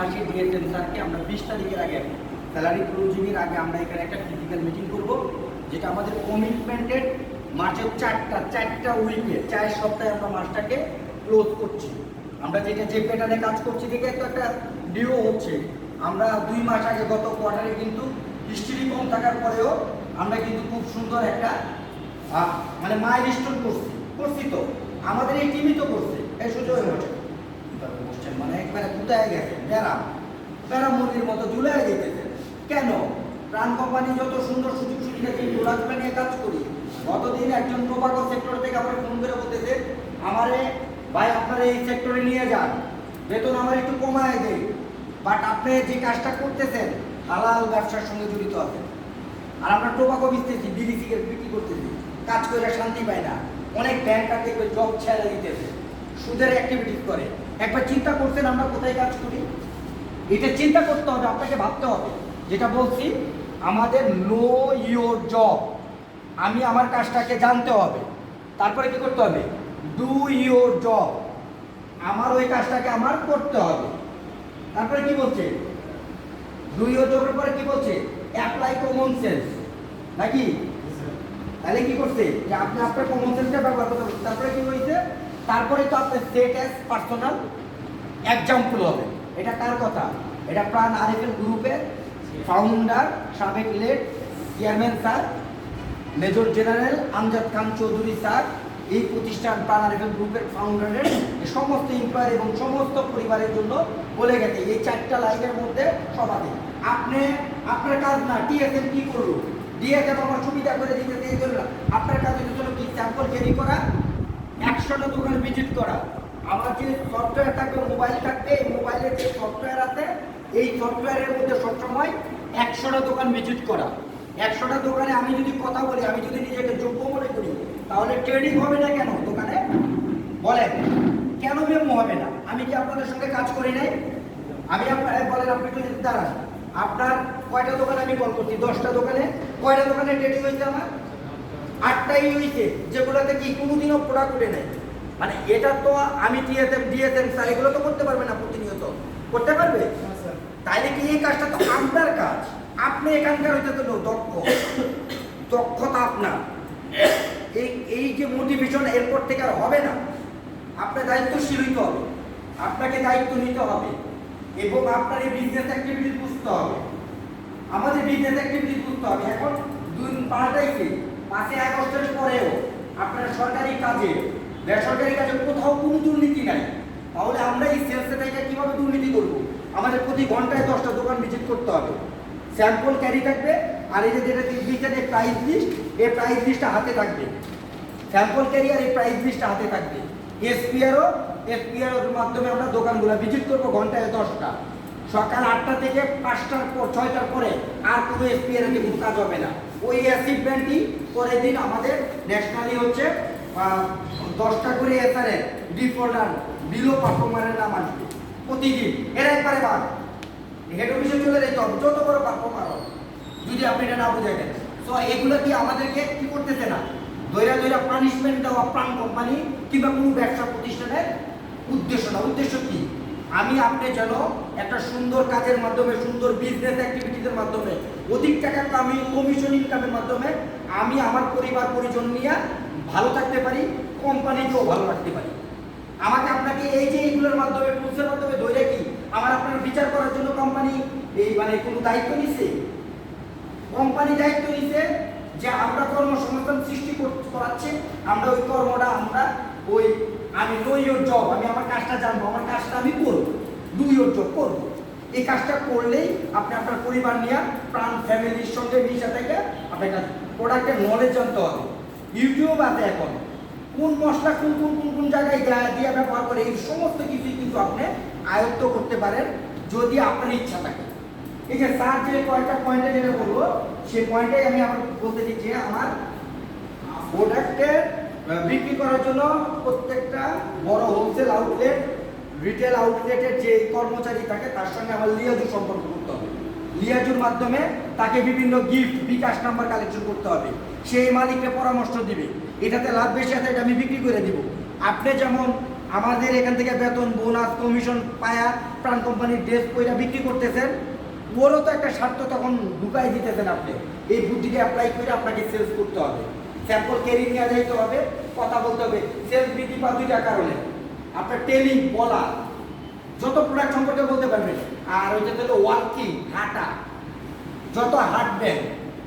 মাসে ডিএসএম স্যারকে আমরা 20 তারিখের আগে স্যালারি ক্লোজিংয়ের আগে আমরা এখানে একটা ফিজিক্যাল মিটিং করব, যেটা আমাদের কমিটমেন্টের মাসের চারটা উইকে 4 সপ্তাহে আমরা মাসটাকে ক্লোজ করছি। আমরা যে প্যাটার্নে কাজ করছি দেখে তো একটা ডিও হচ্ছে। আমরা 2 মাস আগে গত কোয়ার্টারে কিন্তু হিস্ট্রি কম থাকার পরেও আমরা কিন্তু খুব সুন্দর একটা মানে মাইলস্টোন করছি তো আমাদের এই টিমই তো করছে। এই সুযোগ হচ্ছে মানে একবারে কোথায় গেছে প্যারা মুরগির মতো ঝুলে যেতেছে কেন? প্রাণ কোম্পানি যত সুন্দর সুযোগ সুবিধা যে প্রোডাক্টটা নিয়ে কাজ করি, গতদিন একজন টোবাকো সেক্টর থেকে আমার ফোন করে বলতেছে আমারে ভাই আপনারা এই সেক্টরে নিয়ে যান, বেতন আমার একটু কমায় দেয়, বাট আপনি যে কাজটা করতেছেন হালাল ব্যবসার সঙ্গে জড়িত আছেন। আর আমরা টোবাকো বিচতেছি, বিড়ি সিগারেট বিক্রি করতেছি, কাজ করে শান্তি পায় না। অনেক ব্যাংকার দেখবে জব ছেড়ে দিতেছে, সুদের অ্যাক্টিভিটিস করে। একবার চিন্তা করছেন আমরা কোথায় কাজ করি? এটা চিন্তা করতে হবে, আপনাকে ভাবতে হবে। যেটা বলছি আমাদের নো ইয়োর জব, আমি আমার কাজটাকে জানতে হবে। তারপরে কি করতে হবে? ডু ইয়োর জব, আমার ওই কাজটাকে আমার করতে হবে। তারপরে কি বলছে? ডু ইয়োর জবের পরে কি বলছে? অ্যাপ্লাই কমন সেন্স, নাকি? তাহলে কি করছে? যে আপনি আপনার কমন সেন্সটা ব্যবহার করতে হবে। তারপরে কি হয়েছে? তারপরে তো আপনার সেট অ্যাজ পার্সোনাল এক্সাম্পল হবে। এটা কার কথা? এটা প্রাণ আরএফএল গ্রুপের ফাউন্ডার, সাবেক late chairman sir major general Amjad Khan Chowdhury sir, এই প্রতিষ্ঠান প্রাণ আরএফএল গ্রুপের ফাউন্ডারের সমস্ত এমপ্লয়ার এবং সমস্ত পরিবারের জন্য বলে গেছে এই 4টা লাইনের মধ্যে সবাই। আপনি আপনার কাজ না, টিএসএম কি করলো? ডিএসএম আমার সুবিধা করে দিতে দিয়ে চলল। আপনার কাজ হলো কি? স্যাম্পল ক্যারি করা, 100টা দোকান ভিজিট করা। আমার যে সফটওয়্যার থাকবে, মোবাইল থাকবে, এই মোবাইলের যে সফটওয়্যার আছে এই সফটওয়্যারের মধ্যে সবসময় 100টা দোকান ভিজিট করা। 100টা দোকানে আমি যদি কথা বলি, আমি যদি নিজেকে যোগ্য মনে করি, তাহলে ট্রেডিং হবে না কেন দোকানে? বলেন কেন মেমো হবে না? আমি কি আপনাদের সঙ্গে কাজ করি নাই? আমি আপনার বলেন, আপনি একটু দাঁড়ান, আপনার কয়টা দোকানে আমি কল করছি? 10টা দোকানে। কয়টা দোকানে ট্রেডিং হয়েছে আমার? 8টাই হয়েছে, যেগুলোতে কি কোনোদিনও প্রোডাক্ট উঠে নেই। মানে এটা তো আমি ডিএসএম স্যার এগুলো তো করতে পারবে না, প্রতিনিয়ত করতে পারবে? তাইলে কি এই কাজটা তো আপনার কাজ, আপনি এখানকার হইতে তো দক্ষতা আপনার। এই যে মোটিভেশন এরপর থেকে আর হবে না। আপনার দায়িত্বশীল হইতে হবে, আপনাকে দায়িত্ব নিতে হবে এবং আপনার এই বিজনেস অ্যাক্টিভিটিস বুঝতে হবে। আমাদের বিজনেস অ্যাক্টিভিটিস বুঝতে হবে। এখন 5 তারিখে 5 আগস্টের পরেও আপনার সরকারি কাজে বেসরকারি কাজে কোথাও কোনো দুর্নীতি নাই, তাহলে আমরা এই সেলসে থেকে কীভাবে দুর্নীতি করবো? আমাদের প্রতি ঘন্টায় 10টা দোকান ভিজিট করতে হবে, স্যাম্পল ক্যারি থাকবে, আর এই যে যেটা দিচ্ছে প্রাইস লিস্ট, এই প্রাইস লিস্টটা হাতে থাকবে। স্যাম্পল ক্যারি আর এই প্রাইস লিস্টটা হাতে থাকবে। এসপিআর মাধ্যমে আমরা দোকানগুলো ভিজিট করবো ঘন্টায় 10টা। সকাল 8টা থেকে 5টার পর 6টার পরে আর কোনো এসপিআর এর কোনো কাজ হবে না। ওই অ্যাচিভমেন্টই পরের দিন আমাদের ন্যাশনালি হচ্ছে 10টা করে এসআরের ডিফল্টার বিলো পারফর্মারের নাম আসবে প্রতিদিন। এর একবারে বাদ হেড অফিসে চলে যেতে হবে, যত বড় পারফর্মার হবে, যদি আপনি এটা না বুঝে গেন। তো এগুলো কি আমাদেরকে কি করতেছে না? দৈরা পানিশমেন্ট দেওয়া প্রাণ কোম্পানি কিংবা কোনো ব্যবসা প্রতিষ্ঠানের উদ্দেশ্য না। উদ্দেশ্য কি? আমি আপনি যেন একটা সুন্দর কাজের মাধ্যমে, সুন্দর বিজনেস অ্যাক্টিভিটিসের মাধ্যমে, অধিক টাকা কমিশন ইনকামের মাধ্যমে আমি আমার পরিবার পরিজন নিয়ে ভালো থাকতে পারি, কোম্পানিকেও ভালো রাখতে পারি। আমাকে আপনাকে এই যে এইগুলোর মাধ্যমে, টুলসের মাধ্যমে ধরে কি আমার আপনার বিচার করার জন্য কোম্পানি এই মানে কোনো দায়িত্ব নিছে? কোম্পানি দায়িত্ব নিছে যে আমরা কর্মসংস্থান সৃষ্টি করাচ্ছে, আমরা ওই কর্মটা ওই আমি নো ইয়োর জব, আমি আমার কাজটা জানবো, আমার কাজটা আমি করবো, ডু ইয়োর জব করবো। এই কাজটা করলেই আপনি আপনার পরিবার নিয়ে প্রাণ ফ্যামিলির সঙ্গে মিশে থেকে আপনাকে প্রোডাক্টের নলেজ জানতে হবে। ইউটিউব আছে এখন, কোন মশলা কোন জায়গায় দিয়ে ব্যবহার করে, এই সমস্ত কিছুই কিন্তু আপনি আয়ত্ত করতে পারেন যদি আপনার ইচ্ছা থাকে। এই যে স্যার যে কয়েকটা পয়েন্টে যেটা বলবো, সেই পয়েন্টে আমি আমার বলতে দিচ্ছি, আমার প্রোডাক্টের বিক্রি করার জন্য প্রত্যেকটা বড় হোলসেল আউটলেট, রিটেল আউটলেটের যে কর্মচারী থাকে তার সঙ্গে আমার লিয়াজু সম্পর্ক করতে হবে। লিয়াজুর মাধ্যমে তাকে বিভিন্ন গিফট, বিকাশ নাম্বার কালেকশন করতে হবে। সেই মালিককে পরামর্শ দিবে, এটাতে লাভ বেশি আছে, এটা আমি বিক্রি করে দিব। আপনি যেমন আমাদের এখান থেকে বেতন বোনাস কমিশন পায়া প্রাণ কোম্পানির ড্রেস পয়লা বিক্রি করতেছেন, ওরও তো একটা স্বার্থ তখন ঢুকাই দিতেছেন। আপনি এই বুদ্ধিকে অ্যাপ্লাই করে আপনাকে সেলস করতে হবে, স্যাম্পল ক্যারি নিয়ে যাইতে হবে, কথা বলতে হবে। সেলস বৃদ্ধি পাওয়া দুইটা কারণে, আপনার টেলিং বলা, যত প্রোডাক্ট সম্পর্কে বলতে পারবেন, আর ওইটা হলো ওয়ার্কিং হাঁটা, যত হাঁটবেন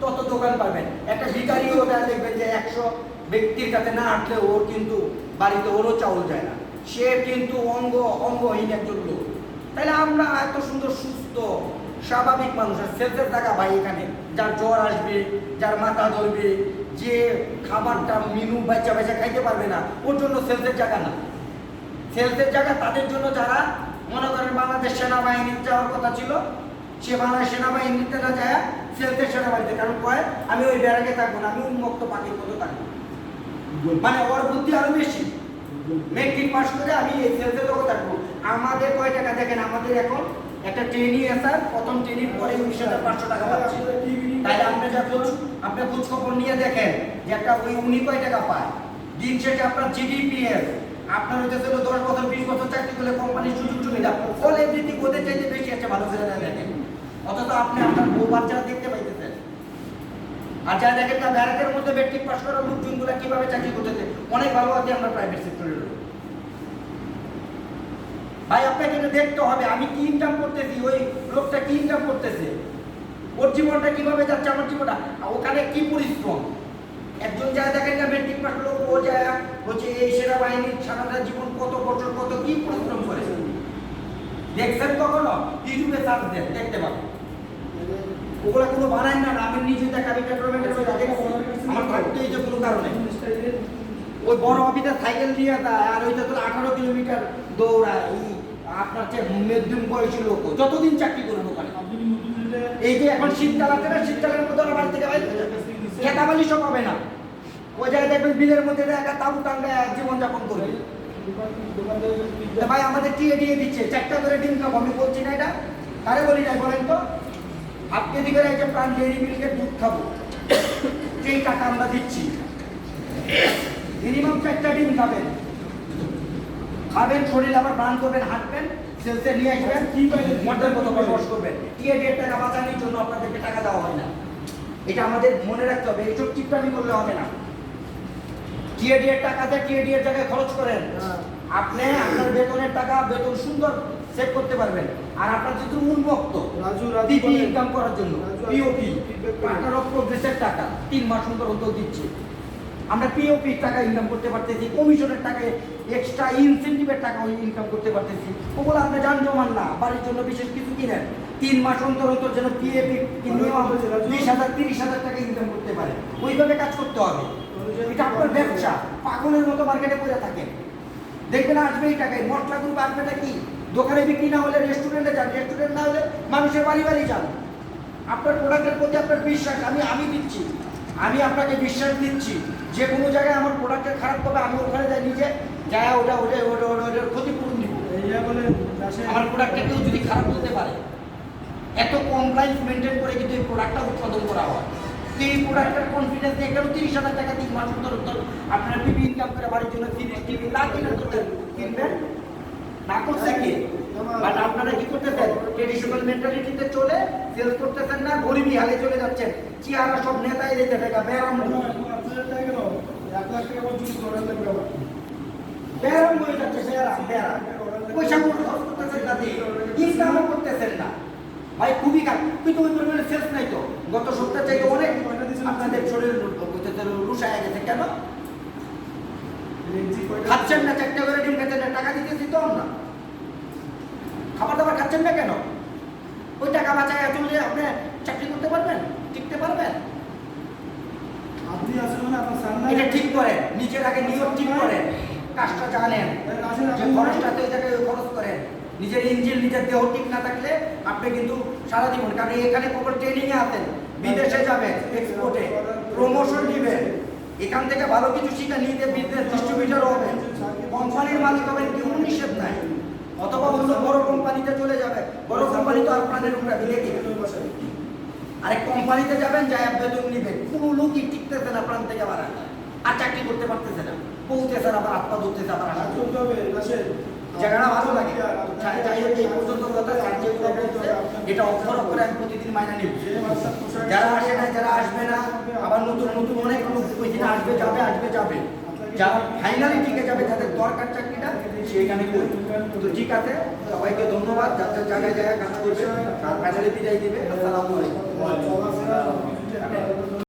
তত দোকান পাবেন। একটা ভিখারিও ওটা দেখবেন যে 100 ব্যক্তির কাছে না হাঁটলে ওর কিন্তু বাড়িতে ওরও চাউল যায় না, সে কিন্তু অঙ্গহীন একজন লোক। তাহলে আমরা এত সুন্দর সুস্থ স্বাভাবিক মানুষ, আর সেলসের জায়গা ভাই এখানে যার জ্বর আসবে, যার মাথা ধরবে, যে খাবারটা মেনু বাচ্চা বাচ্চা খাইতে পারবে না, ওর জন্য সেলসের জায়গা না। সেলসের জায়গা তাদের জন্য যারা মনে করেন বাংলাদেশ সেনাবাহিনীর যাওয়ার কথা ছিল, সে বাংলাদেশ সেনাবাহিনীতে না যায় সেলসের সেনাবাহিনীতে, কারণ কয় আমি ওই ব্যারাকে থাকবো না, আমি উন্মুক্ত পাখির মতো থাকবো। মানে ওর বুদ্ধি আরো বেশি, মেট্রিক পাস করে আমি এই সেলসের লোক থাকবো। আমাদের কয় টাকা দেখেন, আমাদের এখন একটা ট্রেনিং স্যার, প্রথম ট্রেনিং পরে 19,500 টাকা পাচ্ছি। তাই আপনি খোঁজ খবর নিয়ে দেখেন যে একটা ওই উনি কয় টাকা পায়। দিন শেষে আপনার জিডিপিএস, আপনার হচ্ছে 10 বছর 20 বছর চাকরি করলে কোম্পানির সুযোগ সুবিধা অল এভরিথিং ওদের চাইতে বেশি আছে ভালো ছেলেরা দেখেন, অথচ আপনি আপনার বউ বাচ্চারা দেখতে পাইতেছেন। আর যা দেখেন না ব্যারাকের মধ্যে মেট্রিক পাস করা লোকজনগুলো কিভাবে চাকরি করতেছে, অনেক ভালো আছে আমরা প্রাইভেট সেক্টরের লোক। ভাই আপনাকে এটা দেখতে হবে আমি কি ইনকাম করতেছি, ওই লোকটা কি ইনকাম করতেছে, ওর জীবনটা কিভাবে যাচ্ছে, আমার জীবনটা ওখানে কি পরিশ্রম। একজন যা দেখেন না মেট্রিক পাস লোক, ও যায় হচ্ছে এই সেনাবাহিনীর সারাটা জীবন কত বছর কত কি পরিশ্রম করে দেখছেন কখনো? ইউটিউবে সার্চ দেন দেখতে পাবেন। ওগুলা কোনো বানায় না, আমি নিজে দেখা পেট্রোলমেন্টের আমার থাকতে এই যে কোনো কারণে ওই বড় অফিসে সাইকেল দিয়ে দেয়, আর ওইটা তো 18 কিলোমিটার দৌড়ায়। আপনার যে মধ্যম বয়সী লোক যতদিন চাকরি করবেন ওখানে, এই যে এখন শীতকাল আছে না, শীতকালের মধ্যে বাড়ি থেকে খেতাবালি সব হবে না, ওই জায়গায় দেখবেন বিলের মধ্যে একটা তাবু টাঙ্গায় জীবনযাপন করবে। ভাই আমাদের টিএ দিয়ে দিচ্ছে 4টা করে ডিম খাবো, আমি বলছি না এটা, তারে বলি না, বলেন তো হাফ কেজি করে এই যে প্রাণ ডেয়ারি মিল্কের দুধ খাবো, সেই টাকা আমরা দিচ্ছি। মিনিমাম 4টা ডিম খাবেন, শরীর আবার প্রাণ করবেন, হাঁটবেন, সেলসে নিয়ে আসবেন, মডেল মতো বসবাস করবেন। টিএ 1.5 টাকা বাঁচানোর জন্য আপনাদেরকে টাকা দেওয়া হয় না, এটা আমাদের মনে রাখতে হবে। এইসব চিন্তামি করলে হবে না। টিএ 1.5 টাকাতে টিএ এর জায়গায় খরচ করেন, আপনি আপনার বেতনের টাকা বেতন সুন্দর সেভ করতে পারবেন। আর আপনার যদি উন্মুক্ত টিপি ইনকাম করার জন্য পিওপি পার্টনার অফ প্রোগ্রেসের টাকা 3 মাস অন্তর অন্তর দিচ্ছে, আমরা পিওপি টাকা ইনকাম করতে পারতেছি, কমিশনের টাকায় এক্সট্রা ইনসেন্টিভের টাকা ইনকাম করতে পারতেছি। ওগুলো আপনি যান জমান না, বাড়ির জন্য বিশেষ কিছু কিনেন, 3 মাস অন্তর অন্তর যেন পিএপি নিয়ে 20,000 30,000 টাকা ইনকাম করতে পারে, ওইভাবে কাজ করতে হবে। এটা আপনার ব্যবসা, পাগলের মতো মার্কেটে পড়ে থাকেন, দেখবেন আসবে এই টাকায়। মশলা গ্রুপ আসবেটা কি, দোকানে বিক্রি না হলে রেস্টুরেন্টে যান, রেস্টুরেন্ট না হলে মানুষের বাড়ি বাড়ি যান। আপনার প্রোডাক্টের প্রতি আপনার বিশ্বাস আমি দিচ্ছি, আমি আপনাকে বিশ্বাস দিচ্ছি, যে কোনো জায়গায় আমার প্রোডাক্টের খারাপ হবে আমি ওখানে যাই নিজে যায় ওটার ক্ষতিপূরণ দিব। আমার প্রোডাক্টটা কেউ যদি খারাপ হতে পারে, এত কমপ্লায়েন্স মেনটেন করে কিন্তু এই প্রোডাক্টটা উৎপাদন করা হয়। এই প্রোডাক্টের কনফিডেন্স দিয়ে কেন 30,000 টাকা 3 মাস অন্তর আপনারা পিপি ইনকাম করে বাড়ির জন্য টিভি না কিনবেন না করছে কি? বাট আপনারা কি করতেছেন? ট্রেডিশনাল মেন্টালিটিতে চলে সেলস করতেছেন না, গরিবি হালে চলে যাচ্ছেন। চেহারা সব নেতাই দিতে থাকা ব্যারাম ব্যারাম হয়ে যাচ্ছে, পয়সা খরচ করতেছেন না, ইনকামও করতেছেন না। ভাই খুবই কাজ, কিন্তু ওই পরিমাণে সেলস নাই তো। গত সপ্তাহ চাইতে অনেক আপনাদের শরীর রুশায় গেছে। কেন খাচ্ছেন না? 4টা করে ডিম খেতেন না, টাকা দিতে দিত না, খাবার দাবার খাচ্ছেন না কেন? ওই টাকা বাঁচায় চলে আপনি চাকরি করতে পারবেন, টিকতে পারবেন? এটা ঠিক করেন, নিজের আগে নিয়ম ঠিক করেন, কাজটা জানেন, যে খরচটাতে ওই জায়গায় খরচ করেন। নিজের ইঞ্জিন নিজের দেহ ঠিক না থাকলে আপনি কিন্তু সারা জীবন, কারণ এখানে খবর ট্রেনিংয়ে আছেন, বিদেশে যাবেন, এক্সপোর্টে প্রমোশন দিবেন, এখান থেকে ভালো কিছু শিখে নিতে বিজনেস ডিস্ট্রিবিউটর হবেন, কোম্পানির মালিক হবেন, কেউ নিষেধ নাই। অথবা অন্য বড় কোম্পানিতে চলে যাবে, বড় কোম্পানি তো আপনাদের উপরে দিলে কি আরেক কোম্পানিতে যাবেন, যাই বেতন নিবেন, কোনো লোকই টিকতেছে না, প্রাণ থেকে বাড়ান আর চাকরি করতে পারতেছে না। বলতেছে আবার আত্মা ধরতেছে আবার জায়গাটা ভালো লাগে। যাই হোক এই পর্যন্ত কথা স্যার যেগুলো বলছে এটা অক্ষর অক্ষরে আমি প্রতিদিন মাইনে নেব। যারা আসে না যারা আসবে না আবার নতুন নতুন অনেক লোক ওইখানে আসবে যাবে যারা ফাইনালি টিকে যাবে যাদের দরকার চাকরিটা সেইখানে করি। তো ঠিক আছে, সবাইকে ধন্যবাদ, যাদের জায়গায় জায়গায় কাজ করবে আর ফাইনালি বিদায় দিবে। আসসালামু আলাইকুম।